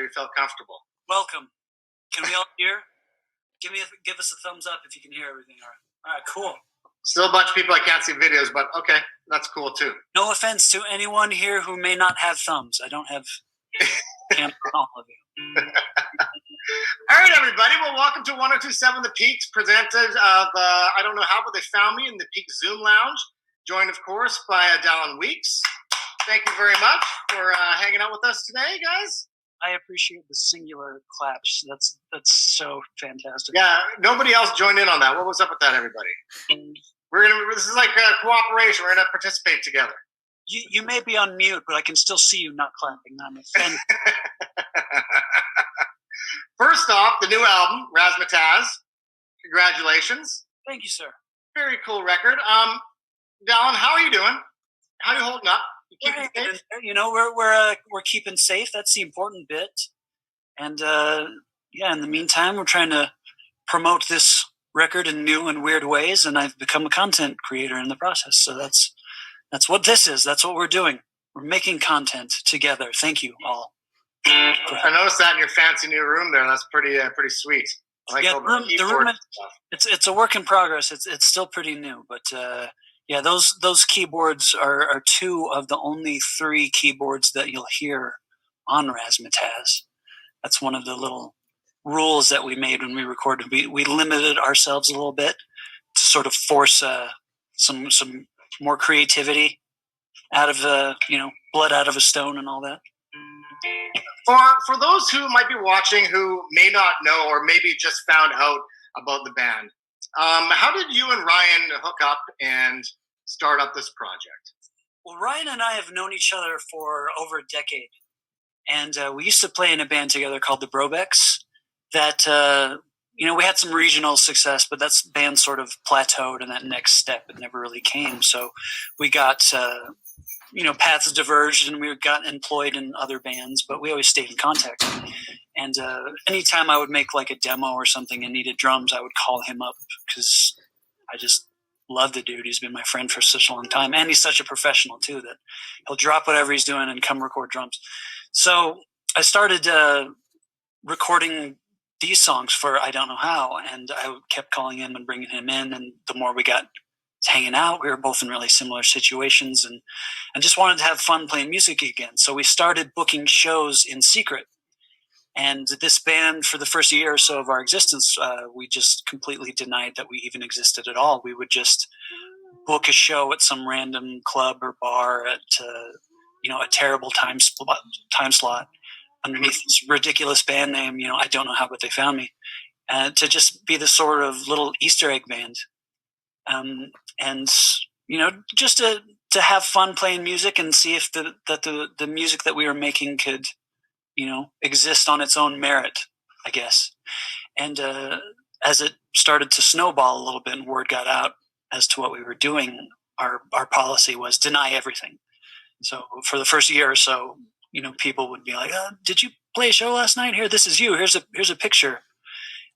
you felt comfortable. Welcome. Can we all hear? Give us a thumbs up if you can hear everything. All right, cool. Still a bunch of people I can't see videos, but okay, that's cool too. No offense to anyone here who may not have thumbs. I don't have camera on all of you. All right, everybody. Well, welcome to 1027 The Peaks, presented of, I don't know how, but they found me in the Peak Zoom Lounge, joined, of course, by Dallon Weeks. Thank you very much for hanging out with us today, guys. I appreciate the singular claps. That's so fantastic. Yeah, nobody else joined in on that. What was up with that, everybody? This is like a cooperation. We're gonna participate together. You may be on mute, but I can still see you not clapping. I'm offended. First off, the new album, Razzmatazz. Congratulations. Thank you, sir. Very cool record. Dallon, how are you doing? How are you holding up? You know, we're keeping safe. That's the important bit. And in the meantime, we're trying to promote this record in new and weird ways, and I've become a content creator in the process. So that's what this is. That's what we're doing. We're making content together. Thank you all. I noticed that in your fancy new room there. That's pretty sweet. I like the room. It's a work in progress. It's still pretty new, but those keyboards are two of the only three keyboards that you'll hear on Razzmatazz. That's one of the little rules that we made when we recorded. We limited ourselves a little bit to sort of force some more creativity out of blood out of a stone and all that. For those who might be watching who may not know or maybe just found out about the band, how did you and Ryan hook up and start up this project? Well, Ryan and I have known each other for over a decade. And we used to play in a band together called the Brobecks that, we had some regional success, but that band sort of plateaued, and that next step, it never really came. So we got, paths diverged, and we got employed in other bands, but we always stayed in contact. And anytime I would make like a demo or something and needed drums, I would call him up because I just love the dude. He's been my friend for such a long time, and he's such a professional too that he'll drop whatever he's doing and come record drums. So I started recording these songs for I Don't Know How, and I kept calling him and bringing him in, and the more we got hanging out, we were both in really similar situations and just wanted to have fun playing music again. So we started booking shows in secret. And this band, for the first year or so of our existence, we just completely denied that we even existed at all. We would just book a show at some random club or bar at a terrible time slot underneath this ridiculous band name. I don't know how, but they found me, to just be the sort of little Easter egg band, and just to have fun playing music and see if the music that we were making could exist on its own merit, I guess. And as it started to snowball a little bit and word got out as to what we were doing, our policy was deny everything. So for the first year or so, people would be like, did you play a show last night? Here, this is you. Here's a picture.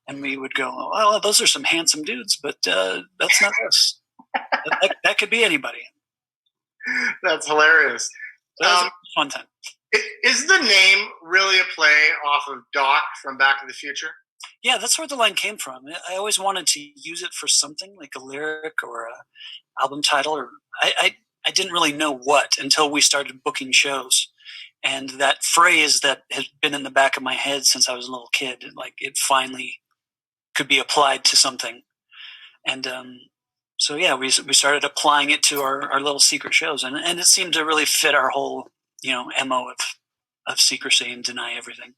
And we would go, oh, those are some handsome dudes, but that's not us. that could be anybody. That's hilarious. So that was a fun time. Is the name really a play off of Doc from Back to the Future? Yeah, that's where the line came from. I always wanted to use it for something like a lyric or an album title, or I didn't really know what until we started booking shows. And that phrase that had been in the back of my head since I was a little kid, like it finally could be applied to something. And we started applying it to our little secret shows, and it seemed to really fit our whole MO of secrecy and deny everything.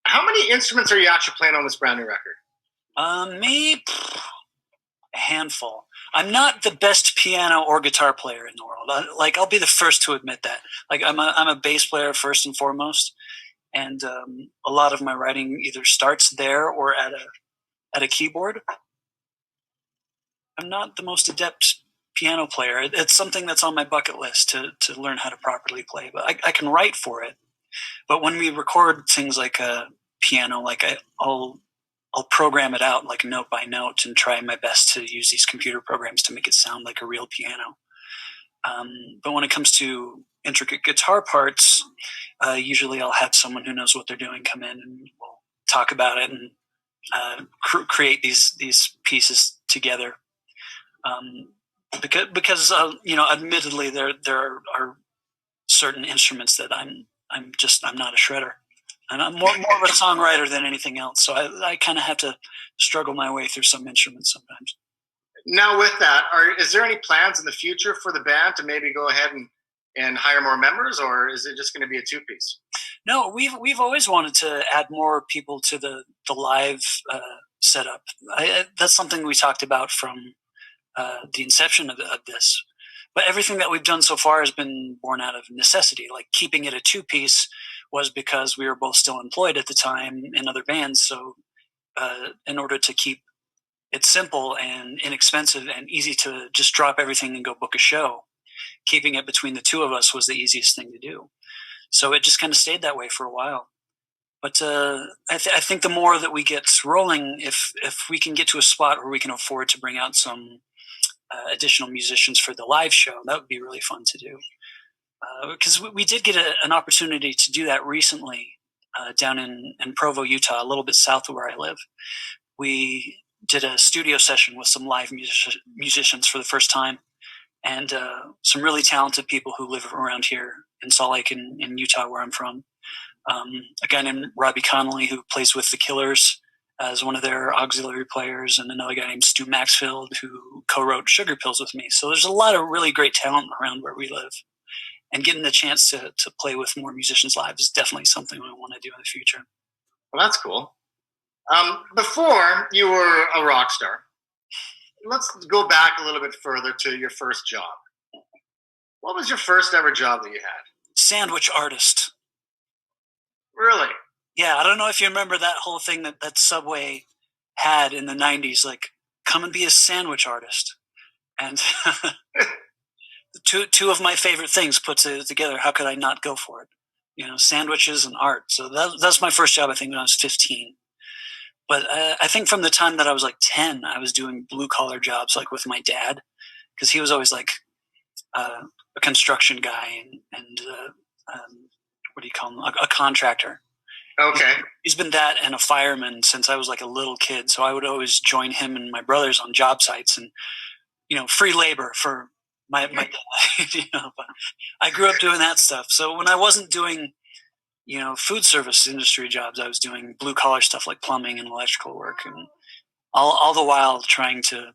How many instruments are you actually playing on this brand new record? Me, a handful. I'm not the best piano or guitar player in the world. I'll be the first to admit that. Like I'm a bass player first and foremost, and a lot of my writing either starts there or at a keyboard. I'm not the most adept piano player. It's something that's on my bucket list to learn how to properly play, but I can write for it. But when we record things like a piano, I'll program it out like note by note and try my best to use these computer programs to make it sound like a real piano. But when it comes to intricate guitar parts, usually I'll have someone who knows what they're doing come in and we'll talk about it and create these pieces together. Because admittedly, there are certain instruments that I'm not a shredder, and I'm more of a songwriter than anything else. So I kind of have to struggle my way through some instruments sometimes. Now, with that, is there any plans in the future for the band to maybe go ahead and hire more members, or is it just going to be a two-piece? No, we've always wanted to add more people to the live setup. That's something we talked about from the inception of this. But everything that we've done so far has been born out of necessity. Like keeping it a two-piece was because we were both still employed at the time in other bands. So in order to keep it simple and inexpensive and easy to just drop everything and go book a show, keeping it between the two of us was the easiest thing to do. So it just kind of stayed that way for a while. But I think the more that we get rolling, if we can get to a spot where we can afford to bring out some additional musicians for the live show, that would be really fun to do. Because we did get an opportunity to do that recently down in Provo, Utah, a little bit south of where I live. We did a studio session with some live musicians for the first time, and some really talented people who live around here in Salt Lake in Utah, where I'm from. A guy named Robbie Connolly, who plays with the Killers as one of their auxiliary players, and another guy named Stu Maxfield, who co-wrote Sugar Pills with me. So there's a lot of really great talent around where we live. And getting the chance to play with more musicians live is definitely something we want to do in the future. Well, that's cool. Before you were a rock star, let's go back a little bit further to your first job. What was your first ever job that you had? Sandwich artist. Really? Yeah, I don't know if you remember that whole thing that Subway had in the 90s, like, come and be a sandwich artist. And two of my favorite things put together. How could I not go for it? Sandwiches and art. So that's my first job, I think, when I was 15. But I think from the time that I was like 10, I was doing blue-collar jobs, like with my dad, because he was always like a construction guy and what do you call him? A contractor. Okay. He's been that and a fireman since I was like a little kid. So I would always join him and my brothers on job sites and, free labor for my dad. But I grew up doing that stuff. So when I wasn't doing, food service industry jobs, I was doing blue collar stuff like plumbing and electrical work, and all the while trying to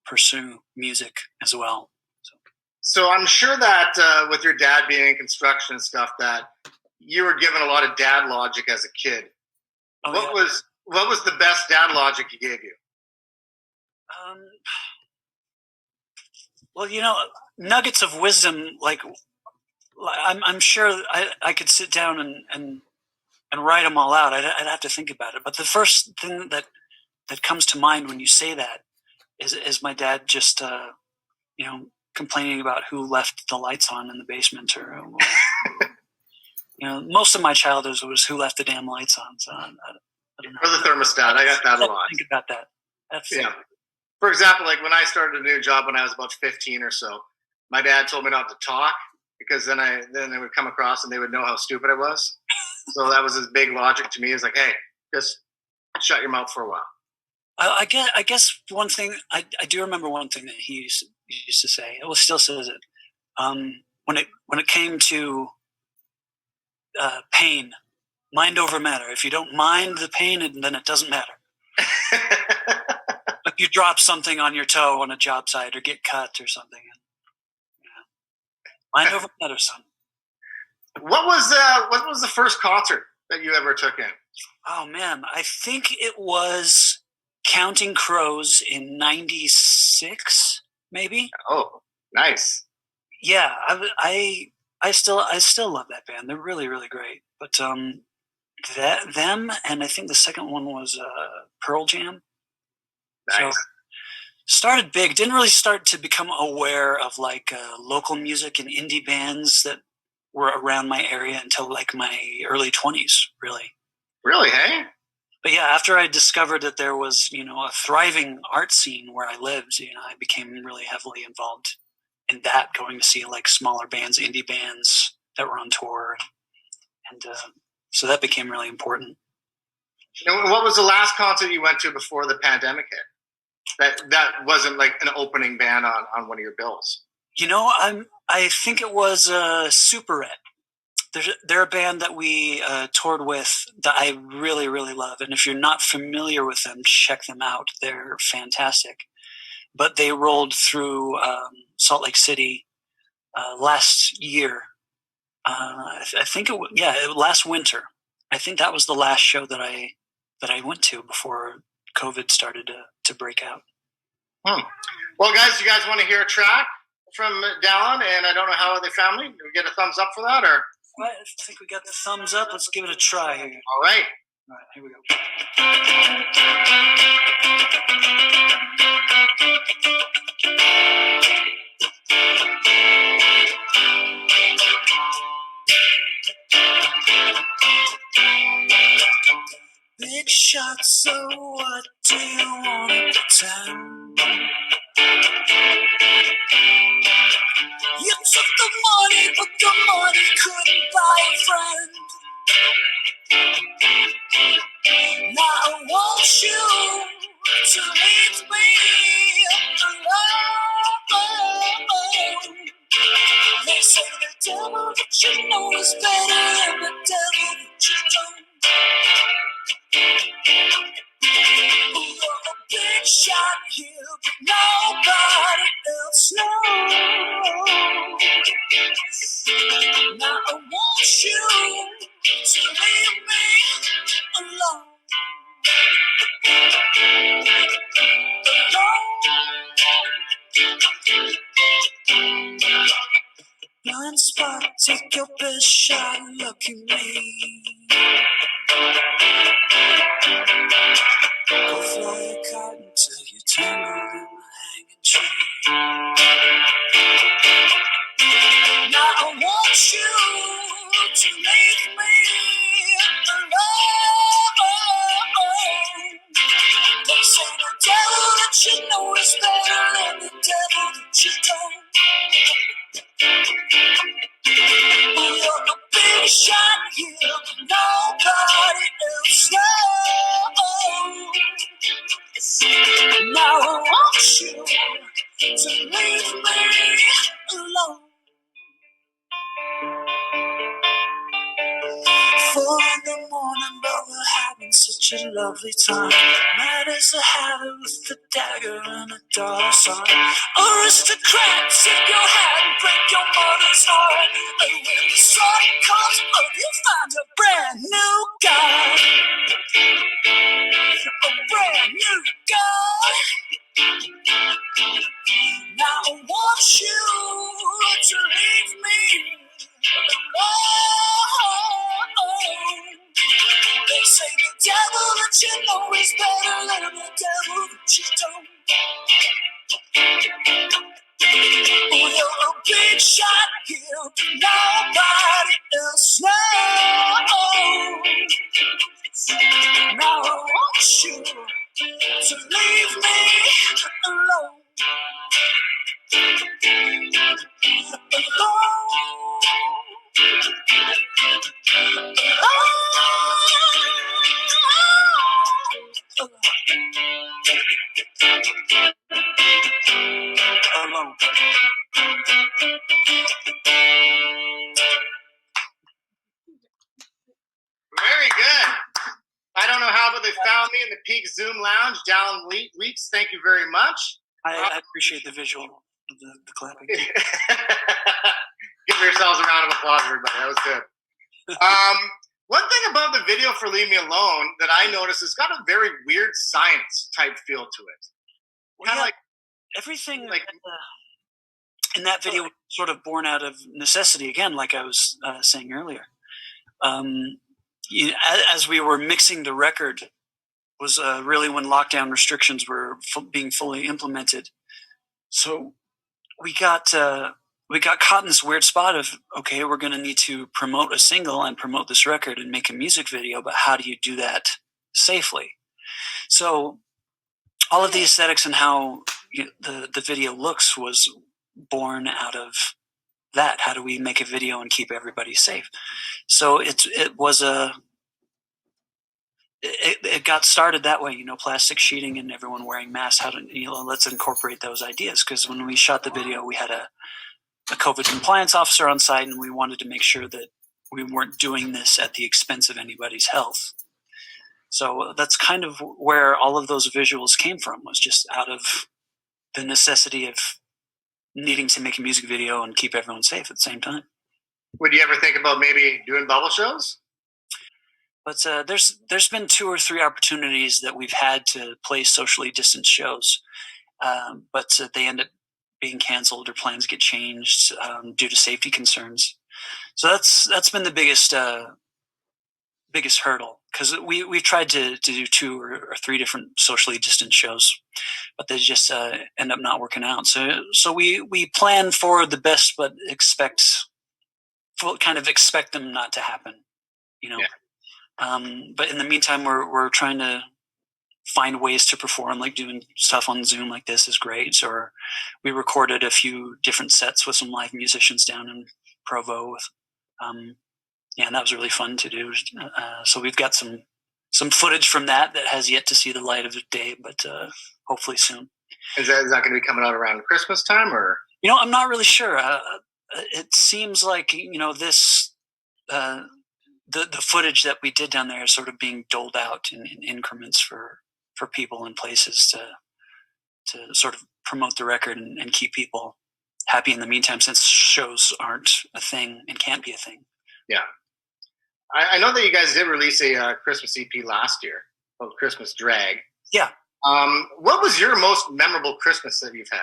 pursue music as well. So I'm sure that with your dad being in construction and stuff, that you were given a lot of dad logic as a kid. Oh, What was the best dad logic he gave you? Well, nuggets of wisdom. Like I'm sure I could sit down and write them all out. I'd have to think about it. But the first thing that comes to mind when you say that is my dad just complaining about who left the lights on in the basement, or most of my childhood was who left the damn lights on. So I don't know. Or the thermostat. I got that a lot. Think about that. Yeah. For example, like when I started a new job when I was about 15 or so, my dad told me not to talk because then they would come across and they would know how stupid I was. So that was his big logic to me. Is like, hey, just shut your mouth for a while. I guess one thing I do remember one thing that he used to say. Well, still says it. When it came to pain, mind over matter. If you don't mind the pain, then it doesn't matter. If you drop something on your toe on a job site or get cut or something, mind over matter, son. What was the first concert that you ever took in? Oh man, I think it was Counting Crows in '96, maybe. Oh, nice. Yeah, I still love that band. They're really, really great. But them, and I think the second one was Pearl Jam. Nice. So started big. Didn't really start to become aware of like local music and indie bands that were around my area until like my early 20s, really. Really, hey? But yeah, after I discovered that there was, a thriving art scene where I lived, I became really heavily involved in that, going to see like smaller bands, indie bands that were on tour, and so that became really important. And what was the last concert you went to before the pandemic hit? That wasn't like an opening band on one of your bills. I think it was Super Ed. They're a band that we toured with that I really, really love. And if you're not familiar with them, check them out. They're fantastic. But they rolled through Salt Lake City last year. I think last winter. I think that was the last show that I went to before COVID started to break out. Well, guys, you guys want to hear a track from Dallon and I Don't Know How They Found Me? Do we get a thumbs up for that, or? I think we got the thumbs up. Let's give it a try here. All right. All right, here we go. Big shot, so what do you want to pretend? You took the money, but the money couldn't buy a friend. Now I want you to leave me alone. They say the devil that you know is better than the devil that you don't. You're a big shot here, but nobody else knows. Now I want you to leave me alone. Blind spot, take your best shot, look at me. Go fly a kite until you're tangled in the hanging tree. Now I want you to leave me alone. They say the devil that you know is better than the devil that you don't. You're a big shot here, but nobody else knows. Now I want you to leave me alone. 4 in the morning, but we're having such a lovely time. Mad as a hatter with the dagger and a dollar sign. Aristocrats in your hand, break your mother's heart. And when the sun comes up, you find a brand new guy. A brand new guy. Now I want you to leave me alone. They say the devil that you know is better than the devil that you don't. You're a big shot here, but nobody else knows. Now I want you to leave me alone. Alone. Very good. I Don't Know How, But They Found Me in the Peak Zoom Lounge. Dallon Weeks, thank you very much. I appreciate the visual of the clapping. Give yourselves a round of applause, everybody. That was good. One thing about the video for Leave Me Alone that I noticed, it's got a very weird science type feel to it. Kind of like everything in that video was sort of born out of necessity, again, like I was saying earlier. As we were mixing the record was really when lockdown restrictions were being fully implemented. So we got caught in this weird spot of, okay, we're going to need to promote a single and promote this record and make a music video, but how do you do that safely? So all of the aesthetics and how the video looks was born out of that. How do we make a video and keep everybody safe? So it got started that way, plastic sheeting and everyone wearing masks. Let's incorporate those ideas, because when we shot the video, we had a COVID compliance officer on site, and we wanted to make sure that we weren't doing this at the expense of anybody's health. So that's kind of where all of those visuals came from, was just out of the necessity of needing to make a music video and keep everyone safe at the same time. Would you ever think about maybe doing bubble shows? But there's been 2 or 3 opportunities that we've had to play socially distanced shows, but they end up being canceled or plans get changed due to safety concerns. So that's been the biggest hurdle, because we've tried to do 2 or 3 different socially distanced shows, but they just end up not working out. So we plan for the best, but expect them not to happen, Yeah. But in the meantime, we're trying to find ways to perform, like doing stuff on Zoom like this is great. Or we recorded a few different sets with some live musicians down in Provo. And that was really fun to do. So we've got some footage from that has yet to see the light of the day, but hopefully soon. Is that going to be coming out around Christmas time, or? I'm not really sure. It seems like this. The footage that we did down there is sort of being doled out in increments for people and places to sort of promote the record and keep people happy in the meantime, since shows aren't a thing and can't be a thing. Yeah. I know that you guys did release a Christmas EP last year called Christmas Drag. Yeah. What was your most memorable Christmas that you've had?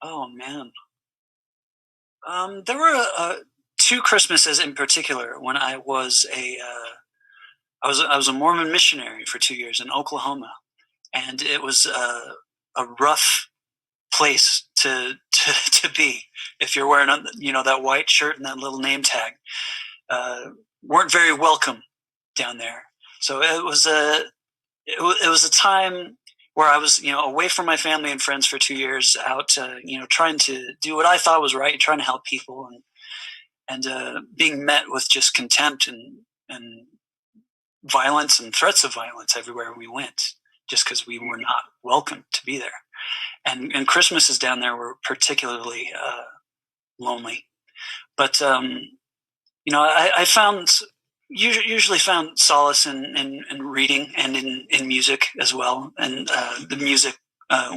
Oh, man. There were 2 Christmases in particular when I was I was a Mormon missionary for 2 years in Oklahoma, and it was a rough place to be if you're wearing that white shirt and that little name tag. Weren't very welcome down there. So it was a time where I was away from my family and friends for 2 years, out trying to do what I thought was right, trying to help people, and being met with just contempt and violence and threats of violence everywhere we went, just because we were not welcome to be there. And Christmases down there were particularly lonely. But I found usually found solace in reading and in music as well, and the music.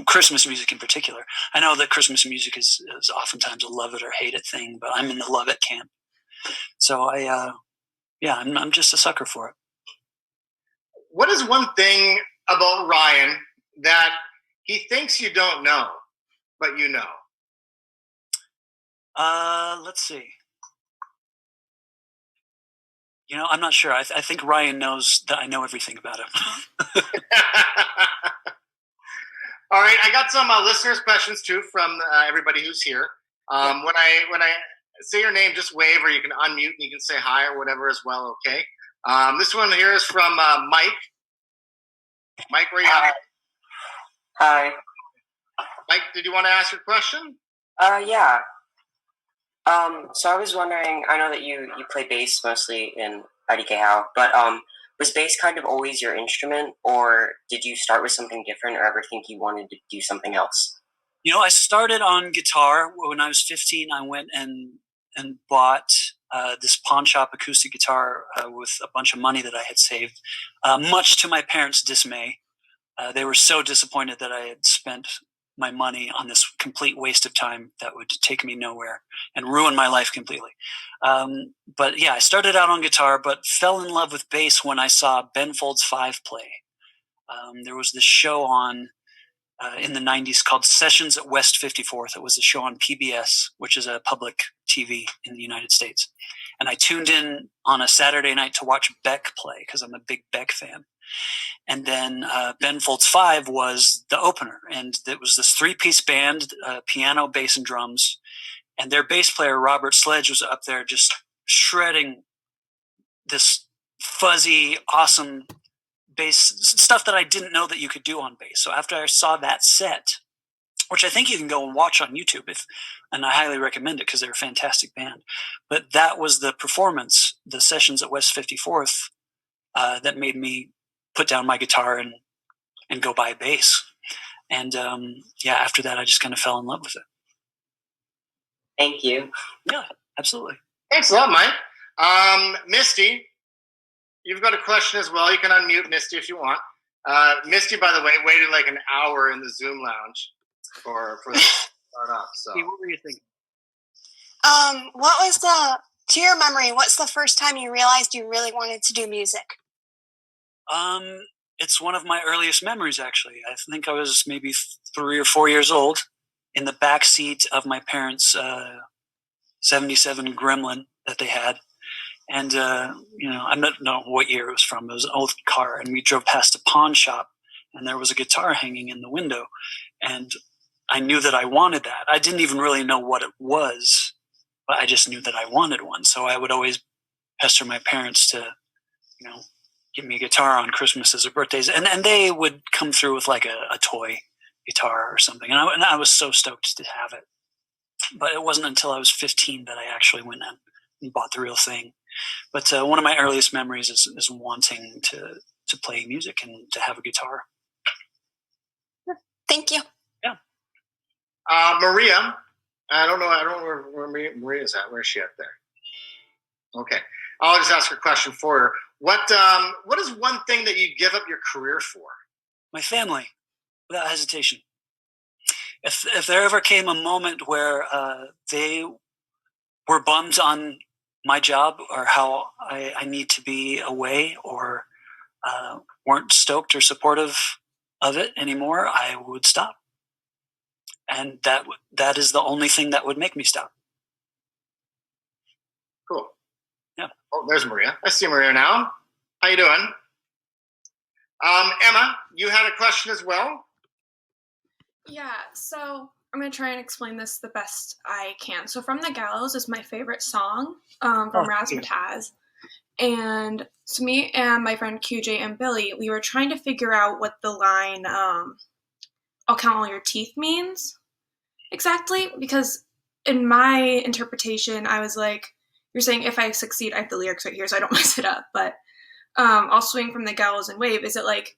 Christmas music in particular. I know that Christmas music is oftentimes a love it or hate it thing, but I'm in the love it camp. So I'm just a sucker for it. What is one thing about Ryan that he thinks you don't know, but you know? Let's see. I'm not sure. I think Ryan knows that I know everything about him. All right, I got some listeners' questions too from everybody who's here. When I say your name, just wave, or you can unmute and you can say hi or whatever as well. Okay. This one here is from Mike. Mike, where are you at? Hi. Mike, did you want to ask your question? Yeah. So I was wondering, I know that you play bass mostly in idkhow, but was bass kind of always your instrument, or did you start with something different, or ever think you wanted to do something else? I started on guitar. When I was 15, I went and bought this pawn shop acoustic guitar with a bunch of money that I had saved, much to my parents' dismay. They were so disappointed that I had spent my money on this complete waste of time that would take me nowhere and ruin my life completely. But yeah, I started out on guitar, but fell in love with bass when I saw Ben Folds 5 play. There was this show on in the 90s called Sessions at West 54th. It was a show on PBS, which is a public TV in the United States. And I tuned in on a Saturday night to watch Beck play, because I'm a big Beck fan. And then Ben Folds 5 was the opener. And it was this 3-piece band, piano, bass, and drums. And their bass player, Robert Sledge, was up there just shredding this fuzzy, awesome bass stuff that I didn't know that you could do on bass. So after I saw that set, which I think you can go and watch on YouTube, and I highly recommend it because they're a fantastic band. But that was the performance, the sessions at West 54th, that made me put down my guitar and go buy a bass. And after that, I just kind of fell in love with it. Thank you. Yeah, absolutely. Thanks a lot, Mike. Misty, you've got a question as well. You can unmute Misty if you want. Misty, by the way, waited like an hour in the Zoom lounge for the start up. So, Hey, what were you thinking? What was to your memory, what's the first time you realized you really wanted to do music? It's one of my earliest memories, actually. I think I was maybe 3 or 4 years old in the back seat of my parents' 77 Gremlin that they had. And, I don't know what year it was from. It was an old car, and we drove past a pawn shop, and there was a guitar hanging in the window. And I knew that I wanted that. I didn't even really know what it was, but I just knew that I wanted one. So I would always pester my parents to, give me a guitar on Christmases or birthdays. And they would come through with like a toy guitar or something. And I was so stoked to have it. But it wasn't until I was 15 that I actually went out and bought the real thing. But one of my earliest memories is wanting to play music and to have a guitar. Thank you. Yeah. Maria, I don't know where Maria's at. Where is she at there? Okay. I'll just ask her question for her. What is one thing that you give up your career for? My family, without hesitation. If there ever came a moment where they were bummed on my job or how I need to be away or weren't stoked or supportive of it anymore, I would stop. And that is the only thing that would make me stop. Cool. Yeah. Oh, there's Maria. I see Maria now. How you doing? Emma, you had a question as well? Yeah, so I'm going to try and explain this the best I can. So From the Gallows is my favorite song from Razzmatazz. And so me and my friend QJ and Billy, we were trying to figure out what the line, I'll count all your teeth means exactly. Because in my interpretation, I was like, you're saying if I succeed, I have the lyrics right here so I don't mess it up. But I'll swing from the gallows and wave. Is it like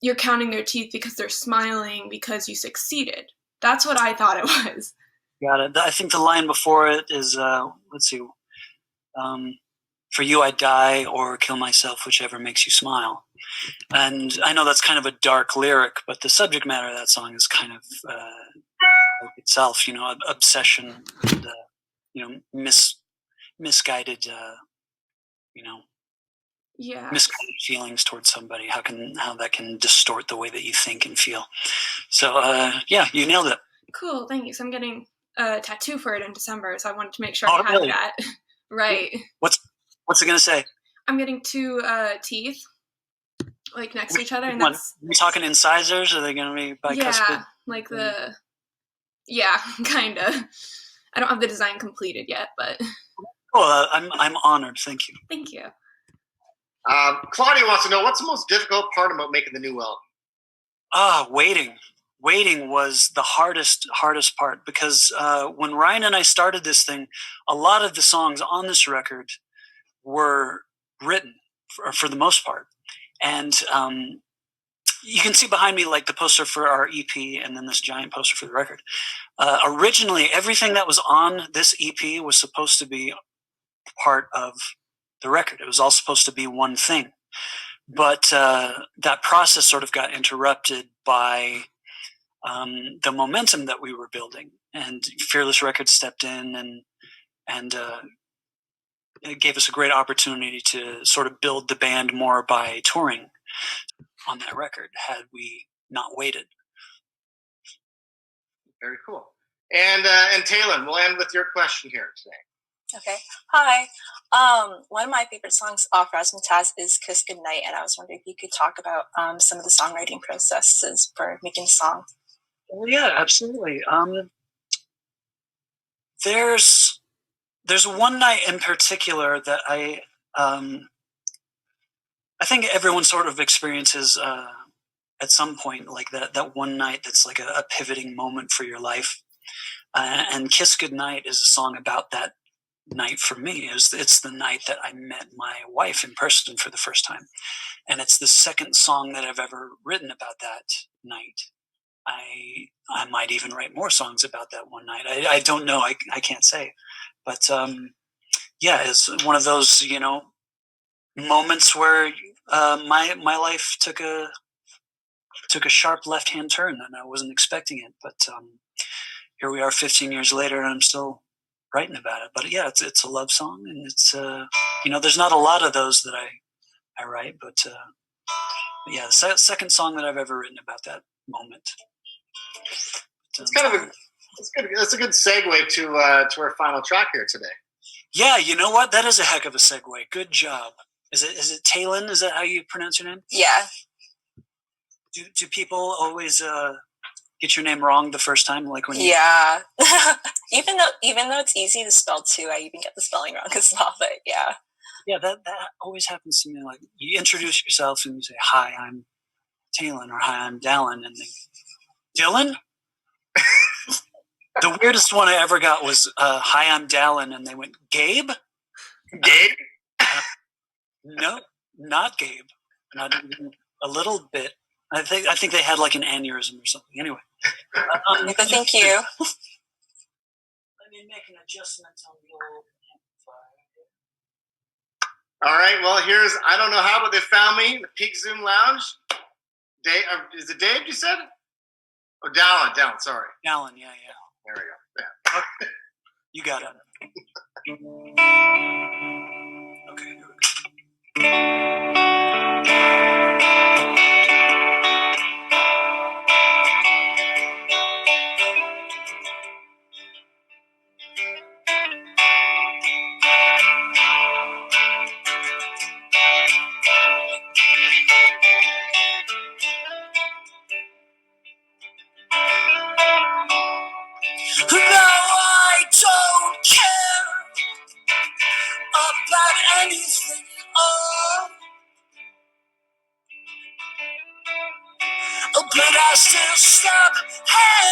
you're counting their teeth because they're smiling because you succeeded? That's what I thought it was. Got it. I think the line before it is, let's see, for you I die or kill myself, whichever makes you smile. And I know that's kind of a dark lyric, but the subject matter of that song is kind of like itself, obsession and, misguided, misguided feelings towards somebody. How that can distort the way that you think and feel. So, you nailed it. Cool, thank you. So I'm getting a tattoo for it in December, so I wanted to make sure I had really? that. Right. What's it going to say? I'm getting 2 teeth, like next to each other. And are we talking incisors? Or are they going to be bicuspid? Yeah, like kind of. I don't have the design completed yet, but. Well, I'm honored. Thank you. Thank you. Claudia wants to know, what's the most difficult part about making the new album? Waiting. Waiting was the hardest part because when Ryan and I started this thing, a lot of the songs on this record were written for the most part. And you can see behind me like the poster for our EP and then this giant poster for the record. Originally, everything that was on this EP was supposed to be part of the record. It was all supposed to be one thing. But that process sort of got interrupted by the momentum that we were building. And Fearless Records stepped in and it gave us a great opportunity to sort of build the band more by touring on that record had we not waited. Very cool. And Taylor, we'll end with your question here today. Okay. Hi. One of my favorite songs off Razzmatazz is Kiss Goodnight, and I was wondering if you could talk about some of the songwriting processes for making a song. Well, yeah, absolutely. There's one night in particular that I think everyone sort of experiences at some point, like that one night that's like a pivoting moment for your life. And Kiss Goodnight is a song about that night for me. It's the night that I met my wife in person for the first time. And it's the second song that I've ever written about that night. I might even write more songs about that one night. I don't know. I can't say. But yeah, it's one of those, moments where my life took a sharp left-hand turn, and I wasn't expecting it. But here we are 15 years later, and I'm still writing about it. But yeah, it's a love song, and it's there's not a lot of those that I write, but yeah, the second song that I've ever written about that moment. It's kind of that's a good segue to our final track here today. Yeah, you know what? That is a heck of a segue. Good job. Is it Talon? Is that how you pronounce your name? Yeah. Do people always get your name wrong the first time? Like when Yeah. even though it's easy to spell too, I even get the spelling wrong as well. But yeah. Yeah, that always happens to me. Like you introduce yourself and you say, "Hi, I'm Talon," or "Hi, I'm Dallon," and they, Dylan. The weirdest one I ever got was, "Hi, I'm Dallon," and they went, "Gabe." Gabe? No, not Gabe. Not even a little bit. I think they had like an aneurysm or something. Anyway. But thank you. Let me make an adjustment on the old amplifier. All right. Well, here's I don't know how, but they found me in the Peak Zoom Lounge. Dave, is it Dave? You said? Oh, Dallon. Sorry. Dallon. Yeah. There we go. Yeah. Okay. You got it. Okay. Here we go. No, I don't care about anything. But I still stop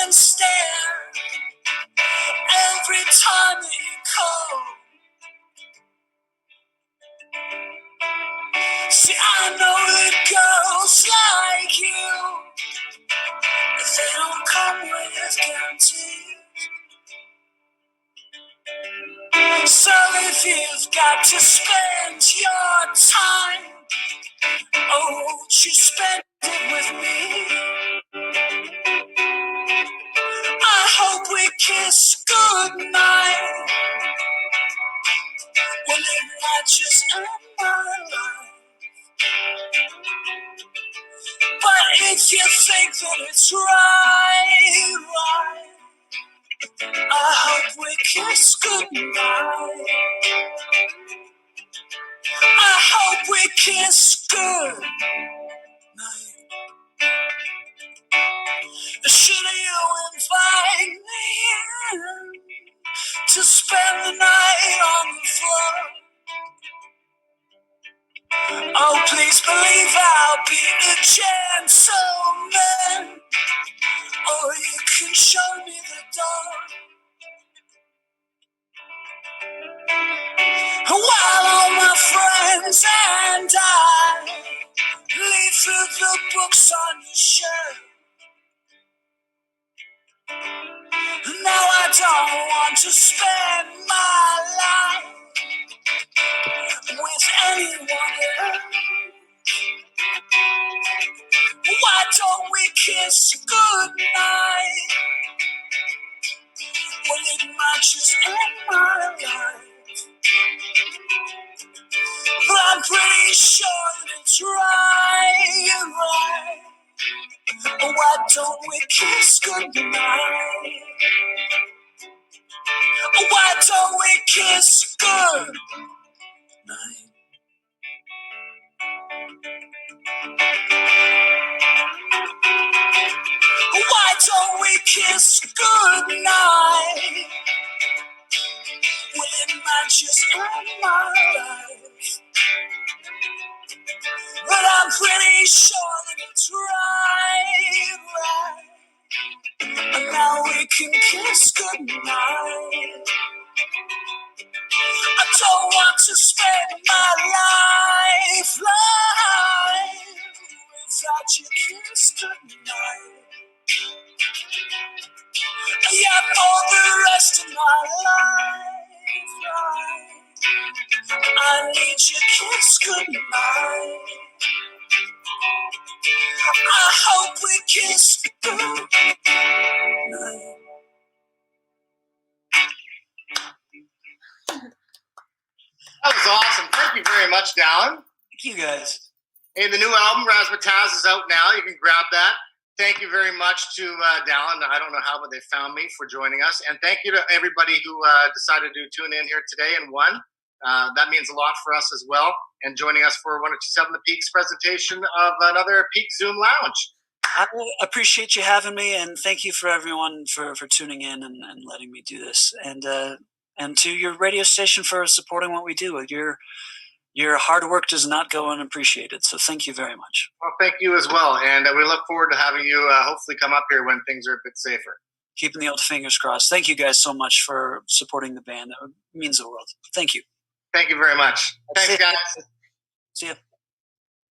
and stare every time you call. See, I know that girls like you, they don't come with guarantees. So if you've got to spend your time, oh, won't you spend it with me? I hope we kiss goodnight. Well, it might just end my life. But if you think that it's right, I hope we kiss goodnight. I hope we kiss goodnight. Should you invite me in to spend the night on the floor? Oh, please believe I'll be a gentleman, or you can show me the door. While all my friends and I leaf through the books on your shelf. Now I don't want to spend my life with anyone else. Why don't we kiss goodnight? Well, it might just end my life, but I'm pretty sure that it's right. Why don't we kiss goodnight? Why don't we kiss goodnight? Why don't we kiss goodnight? Well, it might just end my life, but I'm pretty sure that it's right. can kiss goodnight. I don't want to spend my lifeline without your kiss goodnight. Yeah, for the rest of my life, I need your kiss goodnight. I hope we kiss goodnight. That was awesome. Thank you very much, Dallon. Thank you guys. Hey, the new album, Razzmatazz, is out now. You can grab that. Thank you very much to Dallon. I don't know how, but they found me for joining us. And thank you to everybody who decided to tune in here today and won. That means a lot for us as well. And joining us for 1027 The Peaks presentation of another Peak Zoom Lounge. I appreciate you having me, and thank you for everyone for tuning in and letting me do this. And to your radio station for supporting what we do. Your hard work does not go unappreciated, so thank you very much. Well, thank you as well. And we look forward to having you hopefully come up here when things are a bit safer. Keeping the old fingers crossed. Thank you guys so much for supporting the band. That means the world. Thank you. Thank you very much. Thanks, guys. See ya.